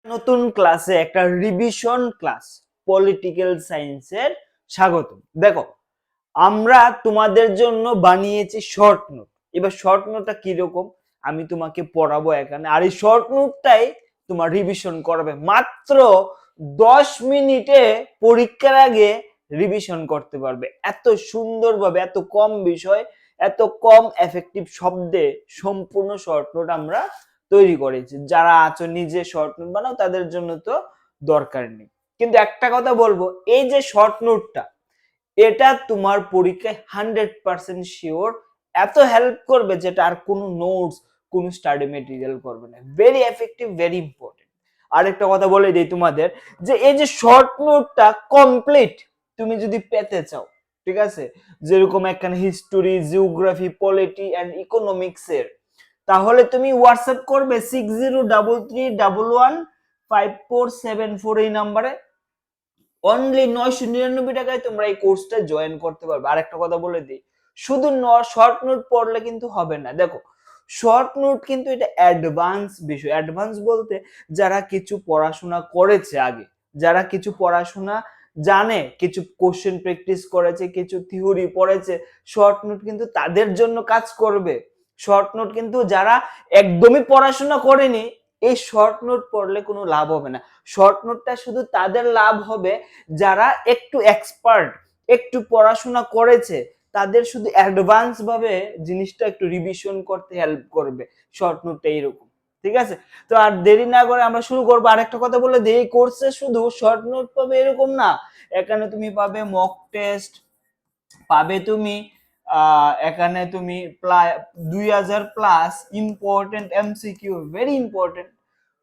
নতুন ক্লাসে একটা রিভিশন ক্লাস পলিটিক্যাল সায়েন্সের স্বাগত। দেখো, আমরা তোমাদের জন্য বানিয়েছি শর্ট নোট। এবার শর্ট নোটটা কিরকম আমি তোমাকে পড়াবো এখানে, আর এই শর্ট নোটটাই তোমার রিভিশন করবে মাত্র 10 মিনিটে। পরীক্ষার আগে রিভিশন করতে পারবে এত সুন্দরভাবে, এত কম বিষয়, এত কম এফেক্টিভ শব্দে সম্পূর্ণ শর্ট নোট আমরা তৈরি করেছি। যারা আছো নিজে শর্ট নোট বানাও তাদের জন্য তো দরকার নেই, কিন্তু একটা কথা বলবো, এই যে শর্ট নোটটা এটা তোমার পরীক্ষায় 100% শিওর এত হেল্প করবে যেটা আর কোনো নোটস, কোনো স্টাডি মেটেরিয়াল করবে না। Very effective, very important. আরেকটা কথা বলে দিই তোমাদের, যে এই যে শর্ট নোটটা কমপ্লিট তুমি যদি পেতে চাও, ঠিক আছে, যেরকম এখানে history, geography, polity and economics এর, তাহলে তুমি হোয়াটসঅ্যাপ করবে 6033115474 এই নাম্বারে। অনলি 999 টাকায় তোমরা এই কোর্সটা জয়েন করতে পারবে। আরেকটা কথা বলে দিই, শুধু শর্ট নোট পড়লে কিন্তু হবে না। দেখো, শর্ট নোট কিন্তু এটা অ্যাডভান্স বিষয়। অ্যাডভান্স বলতে যারা কিছু পড়াশোনা করেছে আগে, যারা কিছু পড়াশোনা জানে, কিছু কোশ্চেন প্র্যাকটিস করেছে, কিছু থিওরি পড়েছে, শর্ট নোট কিন্তু তাদের জন্য কাজ করবে। শর্ট নোট কিন্তু যারা একদমই পড়াশোনা করেনি, এই শর্ট নোট পড়লে কোনো লাভ হবে না। শর্ট নোটটা শুধু তাদের লাভ হবে যারা একটু এক্সপার্ট, একটু পড়াশোনা করেছে, তাদের শুধু অ্যাডভান্স ভাবে জিনিসটা একটু রিভিশন করতে হেল্প করবে শর্ট নোটটা এরকম। ঠিক আছে, তো আর দেরি না করে আমরা শুরু করবো। আরেকটা কথা বলে দিই, এই কোর্সে শুধু শর্ট নোট পাবে এরকম না, এখানে তুমি পাবে মক টেস্ট, পাবে তুমি এখানে তুমি 2000+ ইম্পর্টেন্ট এমসিকিউ, ভেরি ইম্পর্টেন্ট।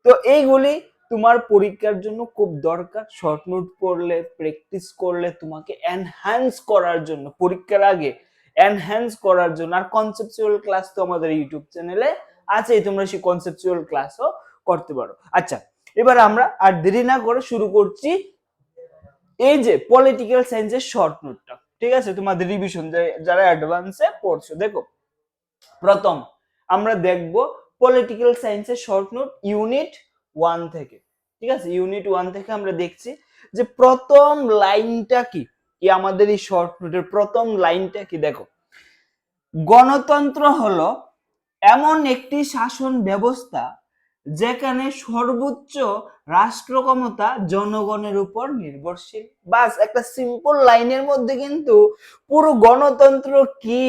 তো এইগুলি তোমার পরীক্ষার জন্য খুব দরকার। শর্ট নোট পড়লে, প্র্যাকটিস করলে, তোমাকে এনহ্যান্স করার জন্য, পরীক্ষার আগে এনহ্যান্স করার জন্য। আর কনসেপচুয়াল ক্লাস তো আমাদের ইউটিউব চ্যানেলে আছেই, তোমরা সেই কনসেপচুয়াল ক্লাসও করতে পারো। আচ্ছা, এবার আমরা আর দেরি না করে শুরু করছি এই যে পলিটিক্যাল সায়েন্সের শর্ট নোটটা। ঠিক আছে, তোমাদের রিভিশন যারা অ্যাডভান্সে পড়ছো, দেখো প্রথম আমরা দেখব পলিটিক্যাল সায়েন্সের শর্ট নোট ইউনিট 1 থেকে। ঠিক আছে, ইউনিট 1 থেকে আমরা দেখছি যে প্রথম লাইনটা কি, আমাদের এই শর্ট নোটের প্রথম লাইনটা কি। দেখো, গণতন্ত্র হলো এমন একটি শাসন ব্যবস্থা যেখানে সর্বোচ্চ রাষ্ট্র ক্ষমতা জনগণের উপর নির্ভরশীল। বাস, একটা সিম্পল লাইনের মধ্যে কিন্তু পুরো গণতন্ত্র কি,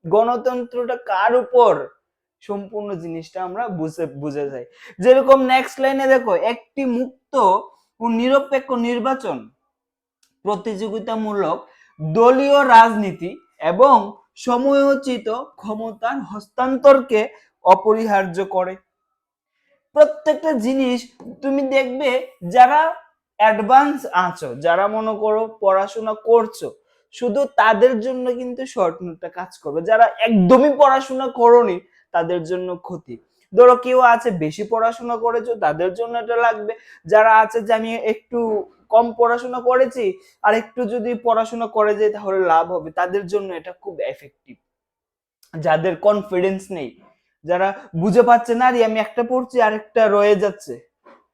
গণতন্ত্রটা কার উপর, সম্পূর্ণ জিনিসটা আমরা বুঝে যাই। যেরকম নেক্সট লাইনে দেখো, একটি মুক্ত ও নিরপেক্ষ নির্বাচন প্রতিযোগিতামূলক দলীয় রাজনীতি এবং সময়োচিত ক্ষমতার হস্তান্তরকে অপরিহার্য করে। প্রত্যেকটা জিনিস তুমি দেখবে, যারা অ্যাডভান্স আছো, যারা মনে করো পড়াশোনা করছো, শুধু তাদের জন্য কিন্তু শর্ট নোটটা কাজ করবে। যারা একদমই পড়াশোনা করোনি তাদের জন্য ক্ষতি। ধরো কেউ আছে বেশি পড়াশোনা করেছো, তাদের জন্য এটা লাগবে। যারা আছে যে আমি একটু কম পড়াশোনা করেছি আর একটু যদি পড়াশোনা করে যাই তাহলে লাভ হবে, তাদের জন্য এটা খুব এফেক্টিভ। যাদের কনফিডেন্স নেই, যারা বুঝে পাচ্ছে না, আমি একটা পড়ছি আরেকটা রয়ে যাচ্ছে,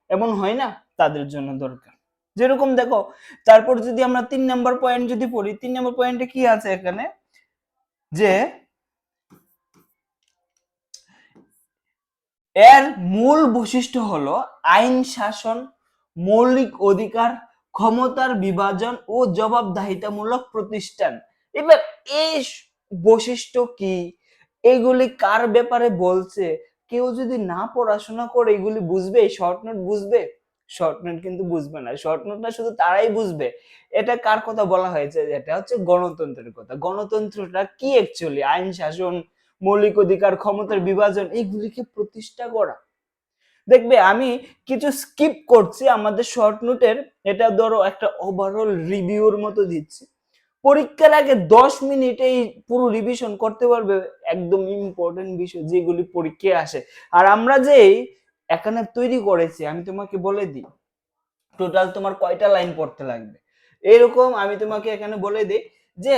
এমন হয় না, তাদের জন্য দরকার। যেরকম দেখো, তারপর যদি আমরা 3 নম্বর পয়েন্ট যদি পড়ি, 3 নম্বর পয়েন্টে কি আছে এখানে, যে এর মূল বৈশিষ্ট্য হলো আইন শাসন, মৌলিক অধিকার, ক্ষমতার বিভাজন ও জবাবদিহিতামূলক প্রতিষ্ঠান। এবার এই বৈশিষ্ট্য কি, এগুলি কার ব্যাপারে বলছে, কেউ যদি না পড়াশোনা করে এগুলি বুঝবে, এই শর্ট নোট বুঝবে? শর্ট নোট কিন্তু বুঝবে না। শর্ট নোটটা শুধু তারাই বুঝবে। এটা কার কথা বলা হয়েছে, এটা হচ্ছে গণতন্ত্রের কথা। গণতন্ত্রটা কি অ্যাকচুয়ালি, আইন শাসন, মৌলিক অধিকার, ক্ষমতার বিভাজন, এইগুলিকে প্রতিষ্ঠা করা। দেখবে আমি কিছু স্কিপ করছি আমাদের শর্ট নোটের, এটা ধরো একটা ওভারঅল রিভিউর মতো দিচ্ছি। পরীক্ষার আগে 10 মিনিট এই পুরো রিভিশন করতে পারবে একদম ইম্পর্টেন্ট বিষয় যেগুলি পরীক্ষায় আসে। আর আমরা যে এখানে তৈরি করেছি, আমি তোমাকে বলে দিই টোটাল তোমার কয়টা লাইন পড়তে লাগবে। এরকম আমি তোমাকে এখানে বলে দিই যে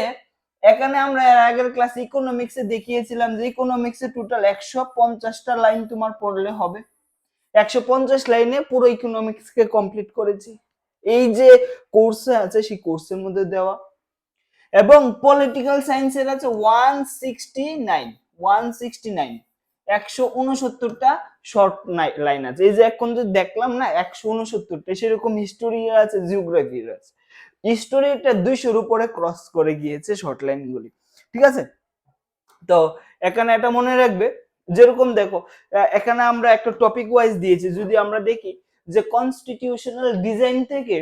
এখানে আমরা এর আগের ক্লাস ইকোনমিক্সে দেখিয়েছিলাম যে ইকোনমিক্সে টোটাল 150টা লাইন তোমার পড়লে হবে। 150 লাইনে পুরো ইকোনমিক্স কে কমপ্লিট করেছি। এই যে কোর্সে আছে সেই কোর্সের মধ্যে দেওয়া। এবং পলিটিক্যাল সায়েন্সের আছে 169 169টা শর্ট লাইন আছে। এই যে এখন যে দেখলাম না 169টা, সেরকম হিস্টোরি আছে, জিওগ্রাফির আছে। হিস্টোরিটা 200-র উপরে ক্রস করে গিয়েছে শর্ট লাইনগুলি, ঠিক আছে। তো এখানে এটা মনে রাখবে, যেরকম দেখো এখানে আমরা একটা টপিক ওয়াইজ দিয়েছি। যদি আমরা দেখি যে কনস্টিটিউশনাল ডিজাইন থেকে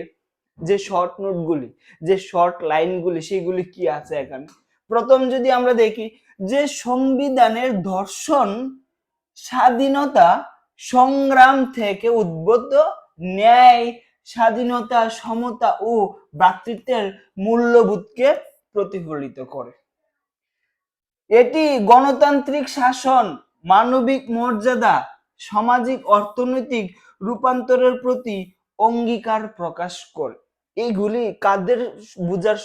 যে শর্ট নোটগুলি, যে শর্ট লাইনগুলি, সেগুলি কি আছে এখানে। প্রথম যদি আমরা দেখি যে সংবিধানের দর্শন স্বাধীনতা সংগ্রাম থেকে উদ্বুদ্ধ, ন্যায়, স্বাধীনতা, সমতা ও ভ্রাতৃত্বের মূল্যবোধকে প্রতিফলিত করে। এটি গণতান্ত্রিক শাসন, মানবিক মর্যাদা, সামাজিক অর্থনৈতিক রূপান্তরের প্রতি অঙ্গীকার প্রকাশ করে। এইগুলি কাদের বোঝার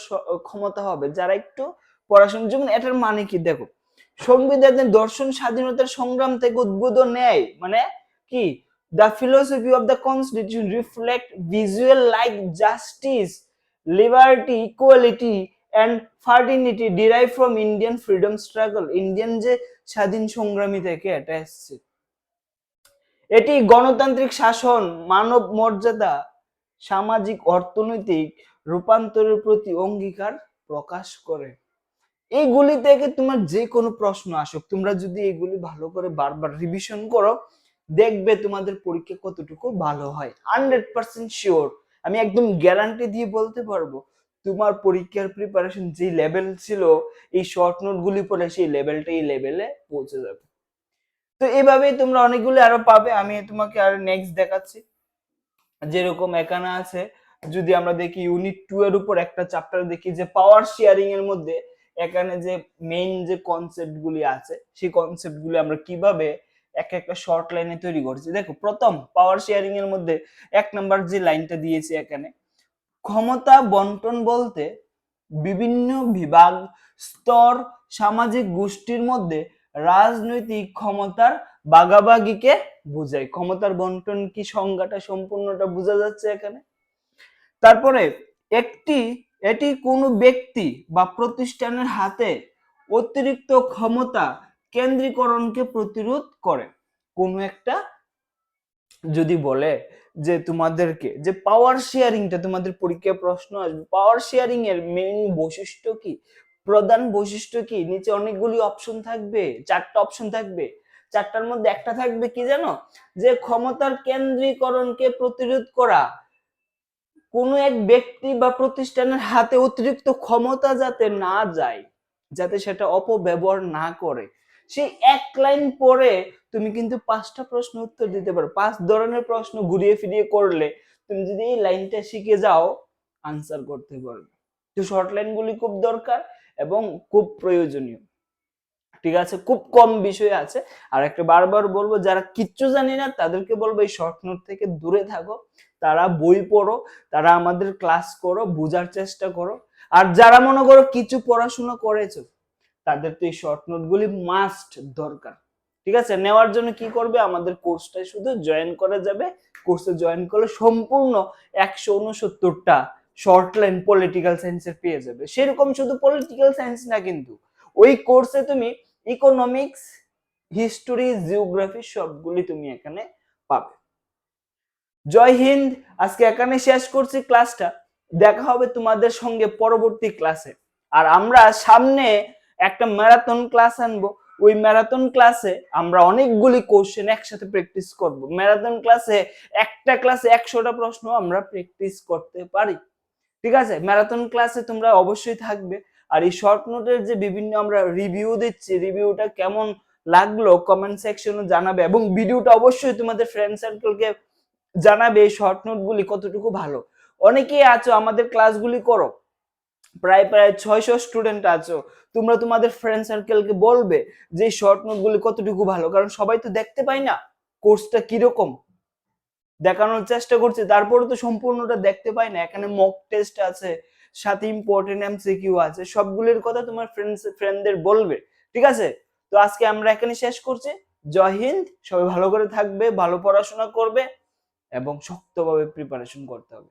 ক্ষমতা হবে? যারা একটু পড়াশোনা। যেমন এটার মানে কি দেখো, সংবিধানের দর্শন স্বাধীনতার সংগ্রাম থেকে উদ্বুদ্ধ, ন্যায় মানে কি, the philosophy of the constitution reflect visual like justice, liberty, equality and fraternity derived from Indian freedom struggle. Indian যে স্বাধীন সংগ্রামী থেকে এটা এসেছে। এটি গণতান্ত্রিক শাসন, মানব মর্যাদা, সামাজিক অর্থনৈতিক রূপান্তরের প্রতি অঙ্গীকার প্রকাশ করে। এইগুলি থেকে তোমার যে কোনো প্রশ্ন আসুক, তোমরা যদি এগুলি ভালো করে বারবার রিভিশন করো, দেখবে তোমাদের পরীক্ষা কতটুকু ভালো হয়। 100% শিওর, আমি একদম গ্যারান্টি দিয়ে বলতে পারবো তোমার পরীক্ষার প্রিপারেশন যে লেভেল ছিল এই শর্ট নোট গুলি পড়ে, সেই লেভেলটা এই লেভেলে পৌঁছে যাবে। তো এইভাবেই তোমরা অনেকগুলো আরো পাবে। আমি তোমাকে আর নেক্সট দেখাচ্ছি। যেরকম এখানে আছে, যদি আমরা দেখি ইউনিট 2 এর উপর একটা চ্যাপ্টার দেখি যে পাওয়ার শেয়ারিং এর মধ্যে এখানে যে মেইন যে কনসেপ্ট গুলি আছে, সেই কনসেপ্ট গুলি আমরা কিভাবে একটা শর্ট লাইনে তৈরি করছি। দেখো প্রথম পাওয়ার শেয়ারিং এর মধ্যে 1 নাম্বার যে লাইনটা দিয়েছি এখানে, ক্ষমতা বন্টন বলতে বিভিন্ন বিভাগ, স্তর, সামাজিক গোষ্ঠীর মধ্যে রাজনৈতিক ক্ষমতার ভাগাভাগিকে বোঝায়। ক্ষমতার বন্টন কি সংজ্ঞাটা সম্পূর্ণটা বোঝা যাচ্ছে এখানে। তারপরে এটি কোনো ব্যক্তি বা প্রতিষ্ঠানের হাতে অতিরিক্ত ক্ষমতা কেন্দ্রীকরণকে প্রতিরোধ করে। কোনো একটা যদি বলে যে তোমাদেরকে যে পাওয়ার শেয়ারিংটা, তোমাদের পরীক্ষায় প্রশ্ন আসবে পাওয়ার শেয়ারিং এর মেইন বৈশিষ্ট্য কি, প্রধান বৈশিষ্ট্য কি, নিচে অনেকগুলি অপশন থাকবে, 4টা অপশন থাকবে, 4টার মধ্যে একটা থাকবে কি জানো, যে ক্ষমতার কেন্দ্রীকরণকে প্রতিরোধ করা। কোনো এক ব্যক্তি বা প্রতিষ্ঠানের হাতে অতিরিক্ত ক্ষমতা যাতে না যায়, যাতে সেটা অপব্যবহার না করে, সেই এক লাইন পরে তুমি কিন্তু 5টা প্রশ্ন উত্তর দিতে পারো। 5 ধরনের প্রশ্ন ঘুরিয়ে ফিরিয়ে করলে তুমি যদি এই লাইনটা শিখে যাও, আনসার করতে পারবে। তো শর্ট লাইনগুলি খুব দরকার এবং খুব প্রয়োজনীয়, ঠিক আছে। খুব কম বিষয় আছে। আর একটা বারবার বলবো, যারা কিচ্ছু জানি না তাদেরকে বলবো এই শর্ট নোট থেকে দূরে থাকো, তারা বই পড়ো, তারা আমাদের ক্লাস করো, বোঝার চেষ্টা করো। আর যারা মনে করো কিছু পড়াশোনা করেছো, তাদের তো এই শর্ট নোট গুলি মাস্ট দরকার, ঠিক আছে। নেওয়ার জন্য কি করবে, আমাদের কোর্সটাই শুধু জয়েন করা যাবে। কোর্সে জয়েন করলে সম্পূর্ণ 169টা শর্ট লাইন পলিটিক্যাল সায়েন্সের পেয়ে যাবে। সেরকম শুধু পলিটিক্যাল সায়েন্স না, কিন্তু ওই কোর্সে তুমি ইকোনমিক্স, হিস্টোরি, জিওগ্রাফি সবগুলি তুমি এখানে পাবে। জয় হিন্দ। আজকে এখানে শেষ করছি ক্লাসটা। দেখা হবে তোমাদের সঙ্গে পরবর্তী ক্লাসে। আর আমরা সামনে একটা ম্যারাথন ক্লাস আনবো। ওই ম্যারাথন ক্লাসে আমরা অনেকগুলি কোশ্চেন একসাথে প্র্যাকটিস করব। ম্যারাথন ক্লাসে একটা ক্লাসে 100টা প্রশ্ন আমরা প্র্যাকটিস করতে পারি, ঠিক আছে। ম্যারাথন ক্লাসে তোমরা অবশ্যই থাকবে। আর এই শর্ট নোটের যে বিভিন্ন আমরা রিভিউ দিচ্ছি, রিভিউটা কেমন লাগলো কমেন্ট সেকশনে জানাবে, এবং ভিডিওটা অবশ্যই তোমাদের ফ্রেন্ড সার্কেলকে জানাবে এই শর্ট নোটগুলি কতটুকু ভালো। অনেকেই আছো আমাদের ক্লাসগুলি করো, প্রায় 600 স্টুডেন্ট আছো, তোমরা তোমাদের ফ্রেন্ড সার্কেলকে বলবে যে শর্ট নোটগুলি কতটুকু ভালো, কারণ সবাই তো দেখতে পাই না কোর্সটা কিরকম, দেখানোর চেষ্টা করছি, তারপরে তো সম্পূর্ণটা দেখতে পাই না। এখানে মক টেস্ট আছে, সাথে ইম্পর্টেন্ট এমসিকিউ আছে, সবগুলোর কথা তোমার ফ্রেন্ডদের বলবে, ঠিক আছে। তো আজকে আমরা এখানে শেষ করছি। জয় হিন্দ, সবাই ভালো করে থাকবে, ভালো পড়াশোনা করবে এবং শক্তভাবে প্রিপারেশন করতে হবে।